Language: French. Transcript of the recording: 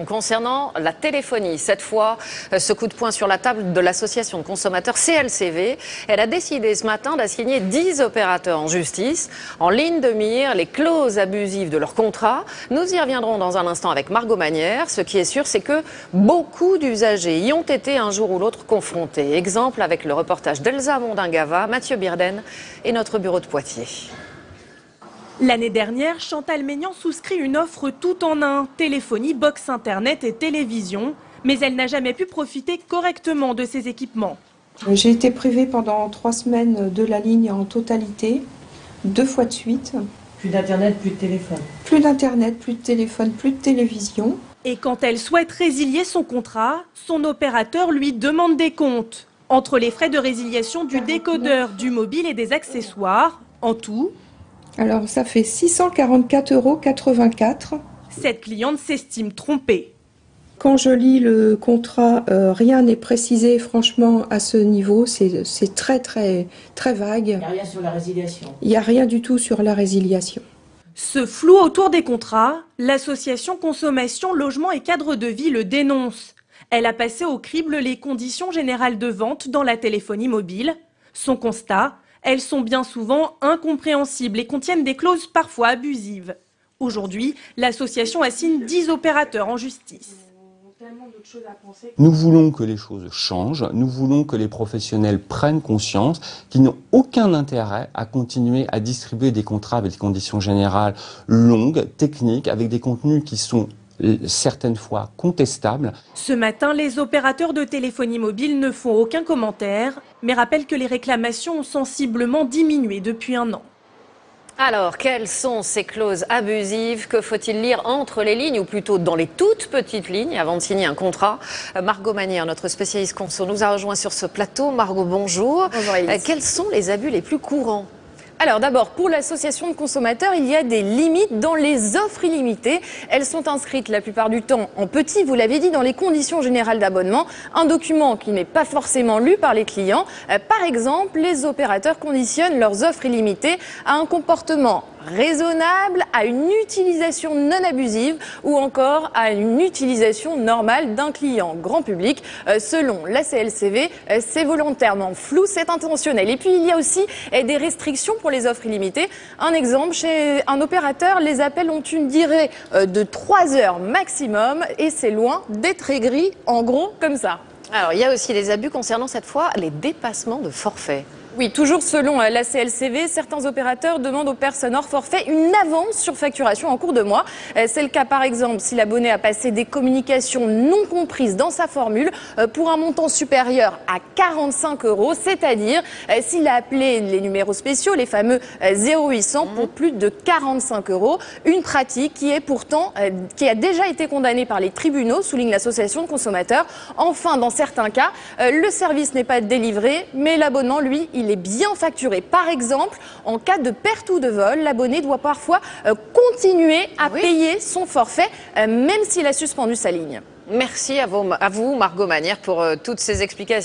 Concernant la téléphonie, cette fois, ce coup de poing sur la table de l'association de consommateurs CLCV, elle a décidé ce matin d'assigner 10 opérateurs en justice, en ligne de mire les clauses abusives de leur contrat. Nous y reviendrons dans un instant avec Margot Manière. Ce qui est sûr, c'est que beaucoup d'usagers y ont été un jour ou l'autre confrontés. Exemple avec le reportage d'Elsa Mondingava, Mathieu Birden et notre bureau de Poitiers. L'année dernière, Chantal Maignan souscrit une offre tout en un, téléphonie, box internet et télévision. Mais elle n'a jamais pu profiter correctement de ces équipements. J'ai été privée pendant 3 semaines de la ligne en totalité, 2 fois de suite. Plus d'internet, plus de téléphone. Plus d'internet, plus de téléphone, plus de télévision. Et quand elle souhaite résilier son contrat, son opérateur lui demande des comptes. Entre les frais de résiliation du décodeur, du mobile et des accessoires, en tout... Alors ça fait 644,84 €. Cette cliente s'estime trompée. Quand je lis le contrat, rien n'est précisé franchement à ce niveau, c'est très vague. Il n'y a rien sur la résiliation. Il n'y a rien du tout sur la résiliation. Ce flou autour des contrats, l'association Consommation, Logement et Cadre de Vie le dénonce. Elle a passé au crible les conditions générales de vente dans la téléphonie mobile. Son constat, elles sont bien souvent incompréhensibles et contiennent des clauses parfois abusives. Aujourd'hui, l'association assigne 10 opérateurs en justice. Nous voulons que les choses changent, nous voulons que les professionnels prennent conscience qu'ils n'ont aucun intérêt à continuer à distribuer des contrats avec des conditions générales longues, techniques, avec des contenus qui sont certaines fois contestables. Ce matin, les opérateurs de téléphonie mobile ne font aucun commentaire, mais rappellent que les réclamations ont sensiblement diminué depuis un an. Alors, quelles sont ces clauses abusives? Que faut-il lire entre les lignes, ou plutôt dans les toutes petites lignes, avant de signer un contrat? Margot Manière, notre spécialiste conso, nous a rejoint sur ce plateau. Margot, bonjour. Bonjour Elise. Quels sont les abus les plus courants? Alors d'abord, pour l'association de consommateurs, il y a des limites dans les offres illimitées. Elles sont inscrites la plupart du temps en petit, vous l'avez dit, dans les conditions générales d'abonnement, un document qui n'est pas forcément lu par les clients. Par exemple, les opérateurs conditionnent leurs offres illimitées à un comportement raisonnable, à une utilisation non abusive ou encore à une utilisation normale d'un client grand public. Selon la CLCV, c'est volontairement flou, c'est intentionnel. Et puis il y a aussi des restrictions pour les offres illimitées. Un exemple, chez un opérateur, les appels ont une durée de 3 heures maximum et c'est loin d'être aigri, en gros, comme ça. Alors, il y a aussi des abus concernant cette fois les dépassements de forfait. Oui, toujours selon la CLCV, certains opérateurs demandent aux personnes hors forfait une avance sur facturation en cours de mois. C'est le cas par exemple si l'abonné a passé des communications non comprises dans sa formule pour un montant supérieur à 45 €, c'est-à-dire s'il a appelé les numéros spéciaux, les fameux 0800 pour plus de 45 €. Une pratique qui est pourtant, qui a déjà été condamnée par les tribunaux, souligne l'association de consommateurs. Enfin, dans certains cas, le service n'est pas délivré, mais l'abonnement, lui, il est bien facturé. Par exemple, en cas de perte ou de vol, l'abonné doit parfois continuer à payer son forfait, même s'il a suspendu sa ligne. Merci à vous, Margot Manière, pour toutes ces explications.